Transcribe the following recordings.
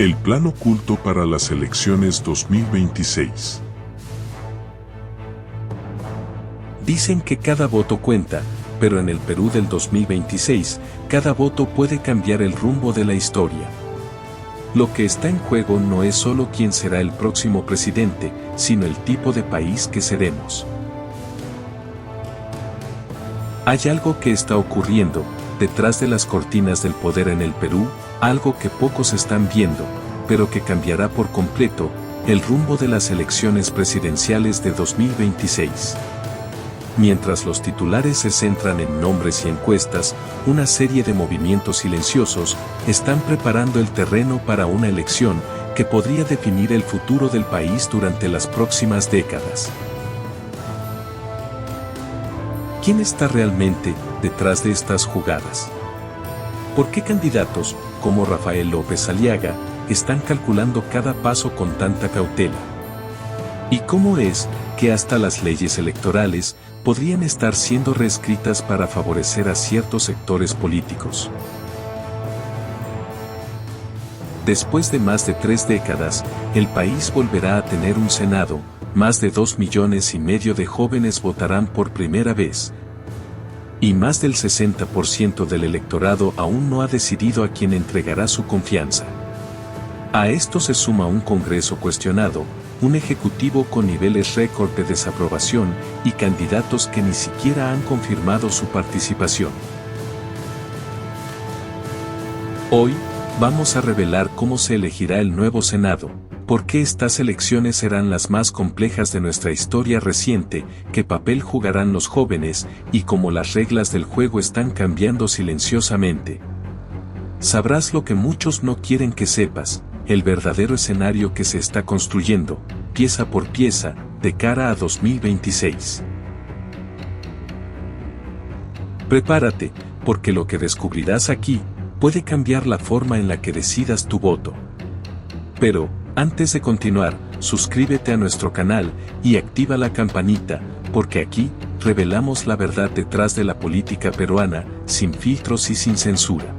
El plan oculto para las elecciones 2026. Dicen que cada voto cuenta, pero en el Perú del 2026, cada voto puede cambiar el rumbo de la historia. Lo que está en juego no es solo quién será el próximo presidente, sino el tipo de país que seremos. Hay algo que está ocurriendo, detrás de las cortinas del poder en el Perú, algo que pocos están viendo, pero que cambiará por completo el rumbo de las elecciones presidenciales de 2026. Mientras los titulares se centran en nombres y encuestas, una serie de movimientos silenciosos están preparando el terreno para una elección que podría definir el futuro del país durante las próximas décadas. ¿Quién está realmente detrás de estas jugadas? ¿Por qué candidatos, como Rafael López Aliaga, están calculando cada paso con tanta cautela? ¿Y cómo es que hasta las leyes electorales podrían estar siendo reescritas para favorecer a ciertos sectores políticos? Después de más de 3 décadas, el país volverá a tener un Senado, más de 2,5 millones de jóvenes votarán por primera vez, y más del 60% del electorado aún no ha decidido a quién entregará su confianza. A esto se suma un Congreso cuestionado, un Ejecutivo con niveles récord de desaprobación y candidatos que ni siquiera han confirmado su participación. Hoy, vamos a revelar cómo se elegirá el nuevo Senado, por qué estas elecciones serán las más complejas de nuestra historia reciente, qué papel jugarán los jóvenes y cómo las reglas del juego están cambiando silenciosamente. Sabrás lo que muchos no quieren que sepas, el verdadero escenario que se está construyendo, pieza por pieza, de cara a 2026. Prepárate, porque lo que descubrirás aquí puede cambiar la forma en la que decidas tu voto. Pero, antes de continuar, suscríbete a nuestro canal y activa la campanita, porque aquí revelamos la verdad detrás de la política peruana, sin filtros y sin censura.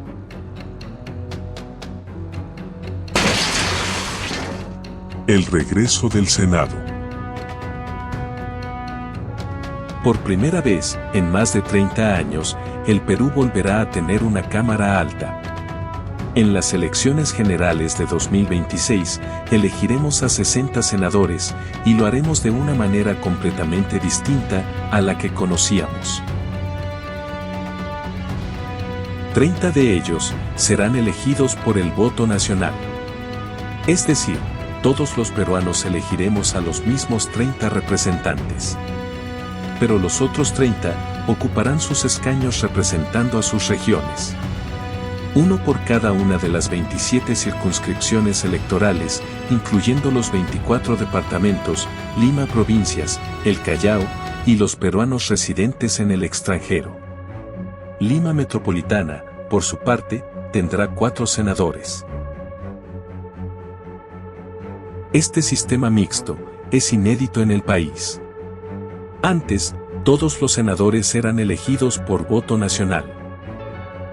El regreso del Senado. Por primera vez, en más de 30 años, el Perú volverá a tener una Cámara Alta. En las elecciones generales de 2026, elegiremos a 60 senadores, y lo haremos de una manera completamente distinta a la que conocíamos. 30 de ellos serán elegidos por el voto nacional. Es decir, todos los peruanos elegiremos a los mismos 30 representantes. Pero los otros 30 ocuparán sus escaños representando a sus regiones. Uno por cada una de las 27 circunscripciones electorales, incluyendo los 24 departamentos, Lima provincias, el Callao, y los peruanos residentes en el extranjero. Lima Metropolitana, por su parte, tendrá 4 senadores. Este sistema mixto es inédito en el país. Antes, todos los senadores eran elegidos por voto nacional.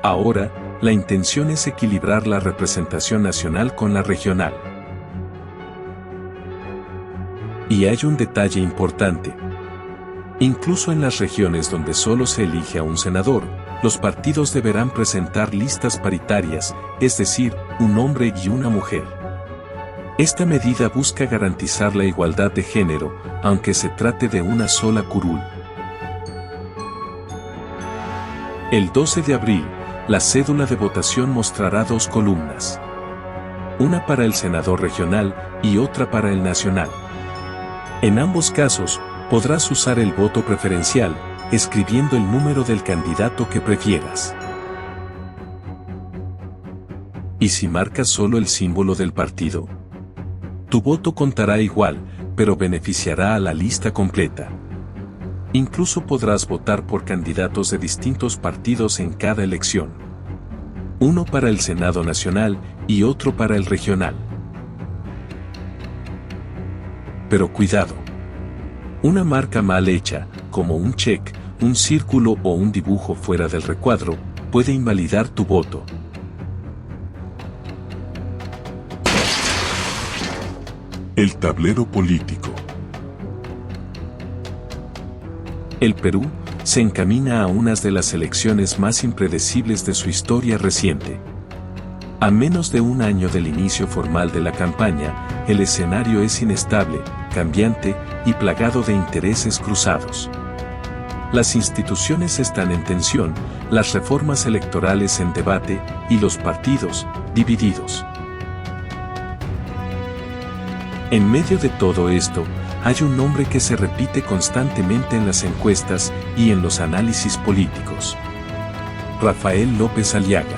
Ahora, la intención es equilibrar la representación nacional con la regional. Y hay un detalle importante. Incluso en las regiones donde solo se elige a un senador, los partidos deberán presentar listas paritarias, es decir, un hombre y una mujer. Esta medida busca garantizar la igualdad de género, aunque se trate de una sola curul. El 12 de abril, la cédula de votación mostrará 2 columnas. Una para el senador regional y otra para el nacional. En ambos casos, podrás usar el voto preferencial, escribiendo el número del candidato que prefieras. ¿Y si marcas solo el símbolo del partido? Tu voto contará igual, pero beneficiará a la lista completa. Incluso podrás votar por candidatos de distintos partidos en cada elección. Uno para el Senado Nacional y otro para el regional. Pero cuidado. Una marca mal hecha, como un check, un círculo o un dibujo fuera del recuadro, puede invalidar tu voto. El tablero político. El Perú se encamina a unas de las elecciones más impredecibles de su historia reciente. A menos de un año del inicio formal de la campaña, el escenario es inestable, cambiante y plagado de intereses cruzados. Las instituciones están en tensión, las reformas electorales en debate y los partidos divididos. En medio de todo esto, hay un nombre que se repite constantemente en las encuestas y en los análisis políticos. Rafael López Aliaga.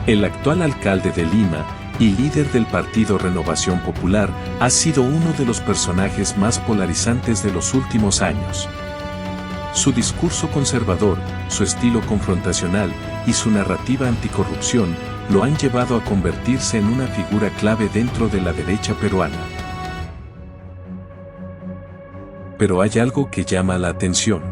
El actual alcalde de Lima y líder del partido Renovación Popular ha sido uno de los personajes más polarizantes de los últimos años. Su discurso conservador, su estilo confrontacional y su narrativa anticorrupción lo han llevado a convertirse en una figura clave dentro de la derecha peruana. Pero hay algo que llama la atención.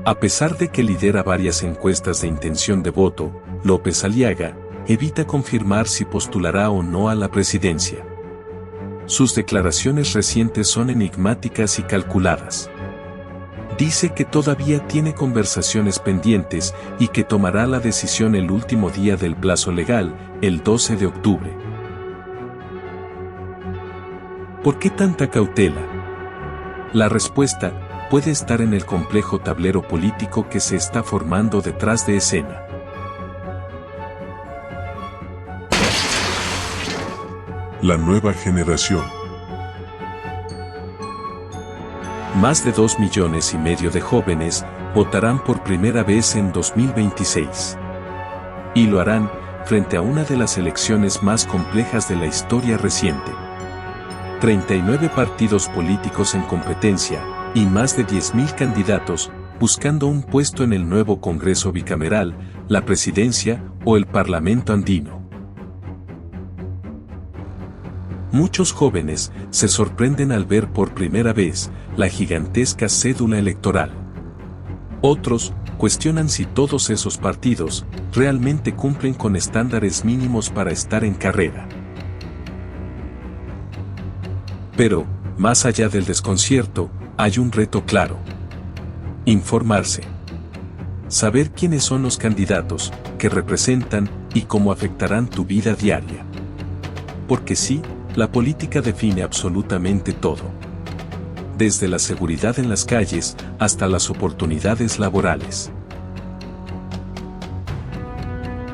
A pesar de que lidera varias encuestas de intención de voto, López Aliaga evita confirmar si postulará o no a la presidencia. Sus declaraciones recientes son enigmáticas y calculadas. Dice que todavía tiene conversaciones pendientes y que tomará la decisión el último día del plazo legal, el 12 de octubre. ¿Por qué tanta cautela? La respuesta puede estar en el complejo tablero político que se está formando detrás de escena. La nueva generación. Más de 2,5 millones de jóvenes votarán por primera vez en 2026. Y lo harán frente a una de las elecciones más complejas de la historia reciente. 39 partidos políticos en competencia y más de 10,000 candidatos buscando un puesto en el nuevo Congreso bicameral, la presidencia o el Parlamento andino. Muchos jóvenes se sorprenden al ver por primera vez la gigantesca cédula electoral. Otros cuestionan si todos esos partidos realmente cumplen con estándares mínimos para estar en carrera. Pero, más allá del desconcierto, hay un reto claro. Informarse. Saber quiénes son los candidatos, qué representan y cómo afectarán tu vida diaria. Porque sí, la política define absolutamente todo. Desde la seguridad en las calles hasta las oportunidades laborales.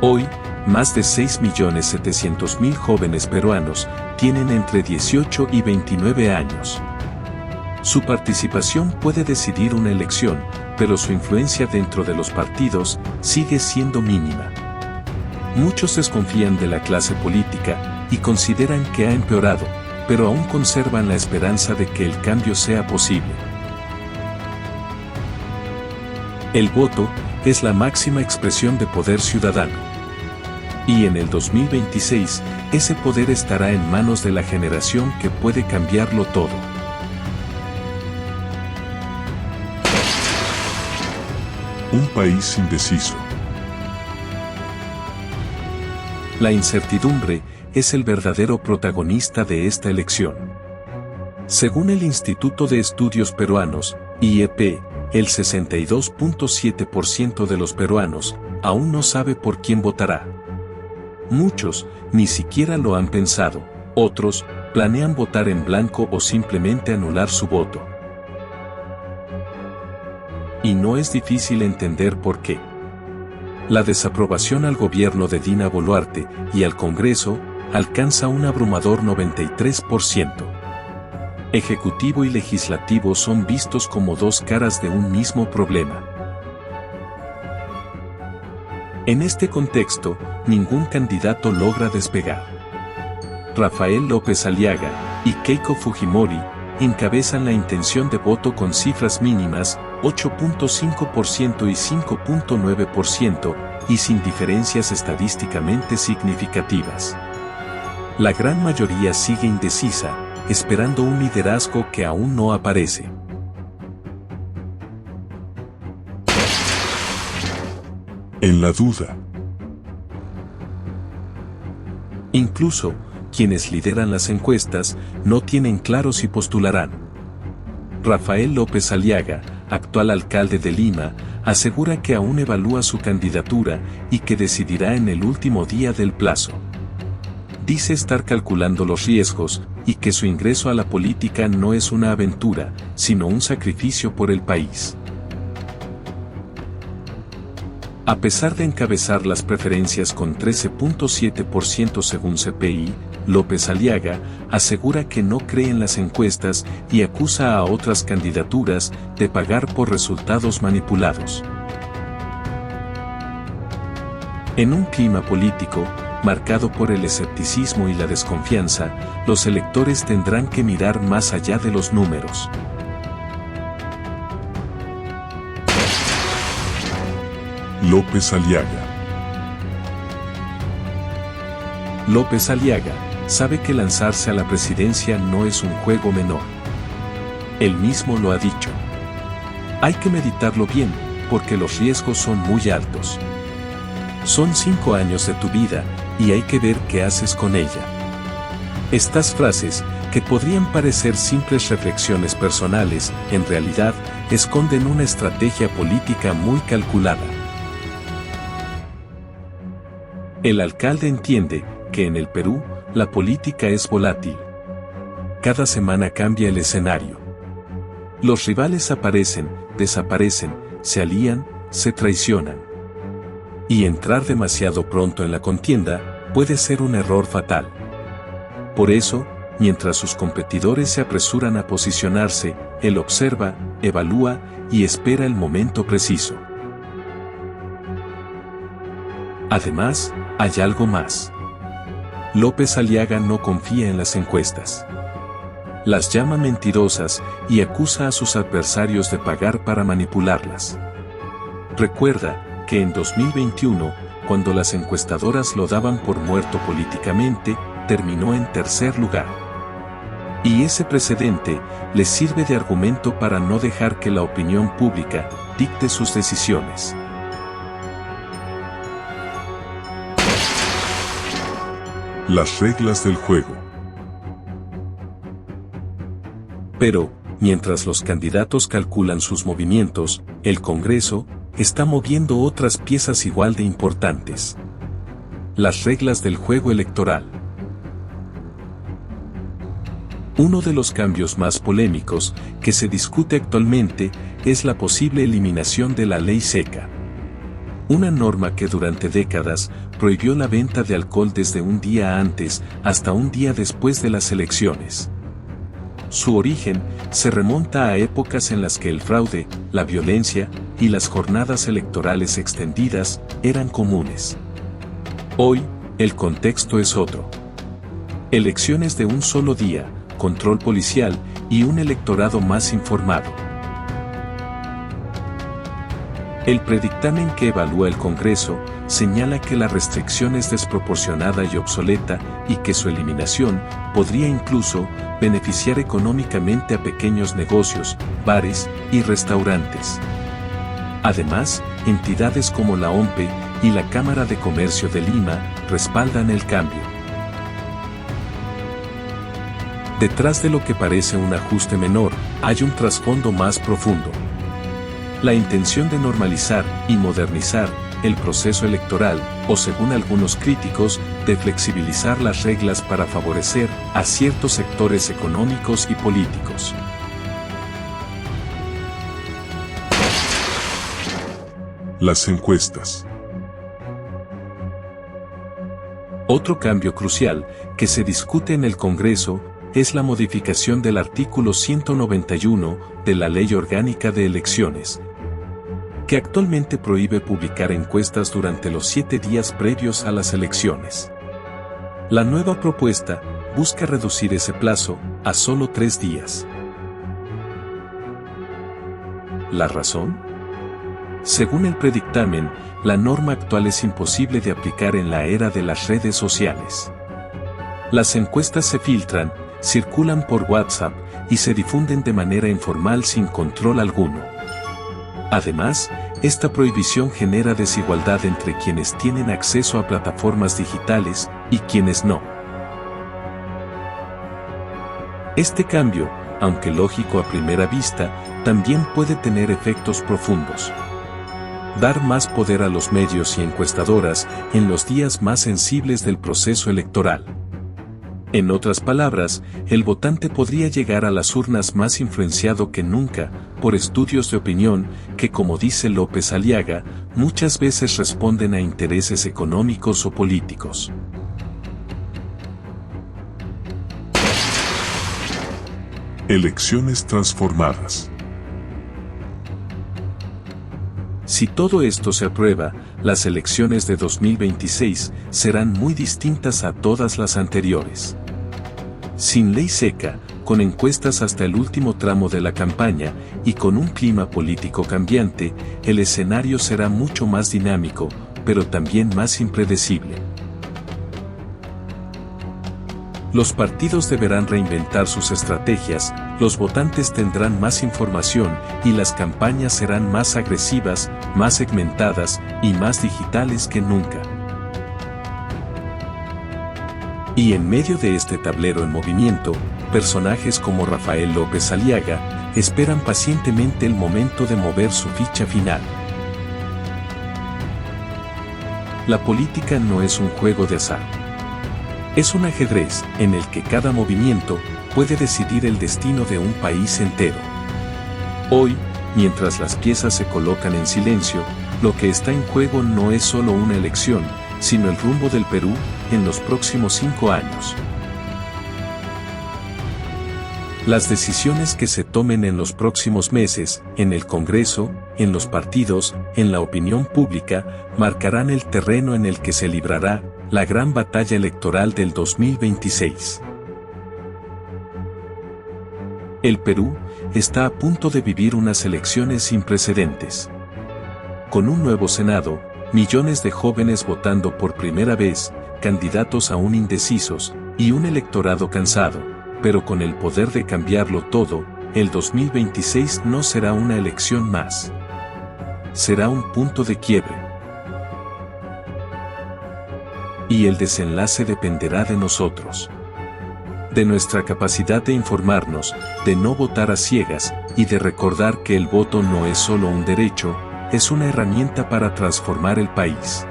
Hoy, más de 6,700,000 jóvenes peruanos tienen entre 18 y 29 años. Su participación puede decidir una elección, pero su influencia dentro de los partidos sigue siendo mínima. Muchos desconfían de la clase política y consideran que ha empeorado, pero aún conservan la esperanza de que el cambio sea posible. El voto es la máxima expresión de poder ciudadano. Y en el 2026, ese poder estará en manos de la generación que puede cambiarlo todo. Un país indeciso. La incertidumbre es el verdadero protagonista de esta elección. Según el Instituto de Estudios Peruanos, IEP, el 62,7% de los peruanos aún no sabe por quién votará. Muchos ni siquiera lo han pensado, otros planean votar en blanco o simplemente anular su voto. Y no es difícil entender por qué. La desaprobación al gobierno de Dina Boluarte y al Congreso alcanza un abrumador 93%. Ejecutivo y legislativo son vistos como dos caras de un mismo problema. En este contexto, ningún candidato logra despegar. Rafael López Aliaga y Keiko Fujimori encabezan la intención de voto con cifras mínimas, 8,5% y 5,9%, y sin diferencias estadísticamente significativas. La gran mayoría sigue indecisa, esperando un liderazgo que aún no aparece. En la duda. Incluso, quienes lideran las encuestas no tienen claro si postularán. Rafael López Aliaga, actual alcalde de Lima, asegura que aún evalúa su candidatura y que decidirá en el último día del plazo. Dice estar calculando los riesgos y que su ingreso a la política no es una aventura, sino un sacrificio por el país. A pesar de encabezar las preferencias con 13.7% según CPI, López Aliaga asegura que no cree en las encuestas y acusa a otras candidaturas de pagar por resultados manipulados. En un clima político marcado por el escepticismo y la desconfianza, los electores tendrán que mirar más allá de los números. López Aliaga. López Aliaga sabe que lanzarse a la presidencia no es un juego menor. Él mismo lo ha dicho. Hay que meditarlo bien, porque los riesgos son muy altos. Son 5 años de tu vida, y hay que ver qué haces con ella. Estas frases, que podrían parecer simples reflexiones personales, en realidad, esconden una estrategia política muy calculada. El alcalde entiende que en el Perú, la política es volátil. Cada semana cambia el escenario. Los rivales aparecen, desaparecen, se alían, se traicionan. Y entrar demasiado pronto en la contienda puede ser un error fatal. Por eso, mientras sus competidores se apresuran a posicionarse, él observa, evalúa y espera el momento preciso. Además, hay algo más. López Aliaga no confía en las encuestas. Las llama mentirosas y acusa a sus adversarios de pagar para manipularlas. Recuerda que en 2021, cuando las encuestadoras lo daban por muerto políticamente, terminó en tercer lugar. Y ese precedente les sirve de argumento para no dejar que la opinión pública dicte sus decisiones. Las reglas del juego. Pero, mientras los candidatos calculan sus movimientos, el Congreso está moviendo otras piezas igual de importantes. Las reglas del juego electoral. Uno de los cambios más polémicos que se discute actualmente es la posible eliminación de la ley seca. Una norma que durante décadas prohibió la venta de alcohol desde un día antes hasta un día después de las elecciones. Su origen se remonta a épocas en las que el fraude, la violencia y las jornadas electorales extendidas eran comunes. Hoy, el contexto es otro. Elecciones de un solo día, control policial y un electorado más informado. El predictamen que evalúa el Congreso señala que la restricción es desproporcionada y obsoleta y que su eliminación podría incluso beneficiar económicamente a pequeños negocios, bares y restaurantes. Además, entidades como la OMPE y la Cámara de Comercio de Lima respaldan el cambio. Detrás de lo que parece un ajuste menor, hay un trasfondo más profundo. La intención de normalizar y modernizar el proceso electoral, o según algunos críticos, de flexibilizar las reglas para favorecer a ciertos sectores económicos y políticos. Las encuestas. Otro cambio crucial que se discute en el Congreso es la modificación del artículo 191 de la Ley Orgánica de Elecciones, que actualmente prohíbe publicar encuestas durante los 7 días previos a las elecciones. La nueva propuesta busca reducir ese plazo a solo 3 días. ¿La razón? Según el predictamen, la norma actual es imposible de aplicar en la era de las redes sociales. Las encuestas se filtran, circulan por WhatsApp y se difunden de manera informal sin control alguno. Además, esta prohibición genera desigualdad entre quienes tienen acceso a plataformas digitales y quienes no. Este cambio, aunque lógico a primera vista, también puede tener efectos profundos. Dar más poder a los medios y encuestadoras en los días más sensibles del proceso electoral. En otras palabras, el votante podría llegar a las urnas más influenciado que nunca, por estudios de opinión que, como dice López Aliaga, muchas veces responden a intereses económicos o políticos. Elecciones transformadas. Si todo esto se aprueba, las elecciones de 2026 serán muy distintas a todas las anteriores. Sin ley seca, con encuestas hasta el último tramo de la campaña y con un clima político cambiante, el escenario será mucho más dinámico, pero también más impredecible. Los partidos deberán reinventar sus estrategias, los votantes tendrán más información y las campañas serán más agresivas, más segmentadas y más digitales que nunca. Y en medio de este tablero en movimiento, personajes como Rafael López Aliaga esperan pacientemente el momento de mover su ficha final. La política no es un juego de azar. Es un ajedrez en el que cada movimiento puede decidir el destino de un país entero. Hoy, mientras las piezas se colocan en silencio, lo que está en juego no es solo una elección, sino el rumbo del Perú en los próximos 5 años. Las decisiones que se tomen en los próximos meses, en el Congreso, en los partidos, en la opinión pública, marcarán el terreno en el que se librará la gran batalla electoral del 2026. El Perú está a punto de vivir unas elecciones sin precedentes. Con un nuevo Senado, millones de jóvenes votando por primera vez, candidatos aún indecisos, y un electorado cansado, pero con el poder de cambiarlo todo, el 2026 no será una elección más. Será un punto de quiebre. Y el desenlace dependerá de nosotros. De nuestra capacidad de informarnos, de no votar a ciegas, y de recordar que el voto no es solo un derecho, es una herramienta para transformar el país.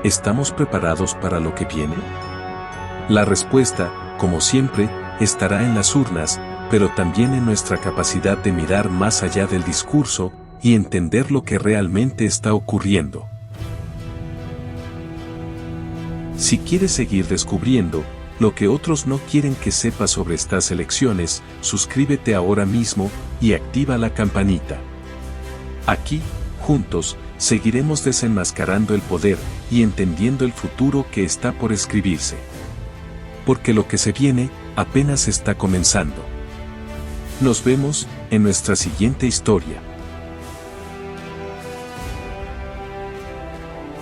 ¿Estamos preparados para lo que viene? La respuesta, como siempre, estará en las urnas, pero también en nuestra capacidad de mirar más allá del discurso y entender lo que realmente está ocurriendo. Si quieres seguir descubriendo lo que otros no quieren que sepas sobre estas elecciones, suscríbete ahora mismo y activa la campanita. Aquí, juntos, seguiremos desenmascarando el poder y entendiendo el futuro que está por escribirse. Porque lo que se viene apenas está comenzando. Nos vemos en nuestra siguiente historia.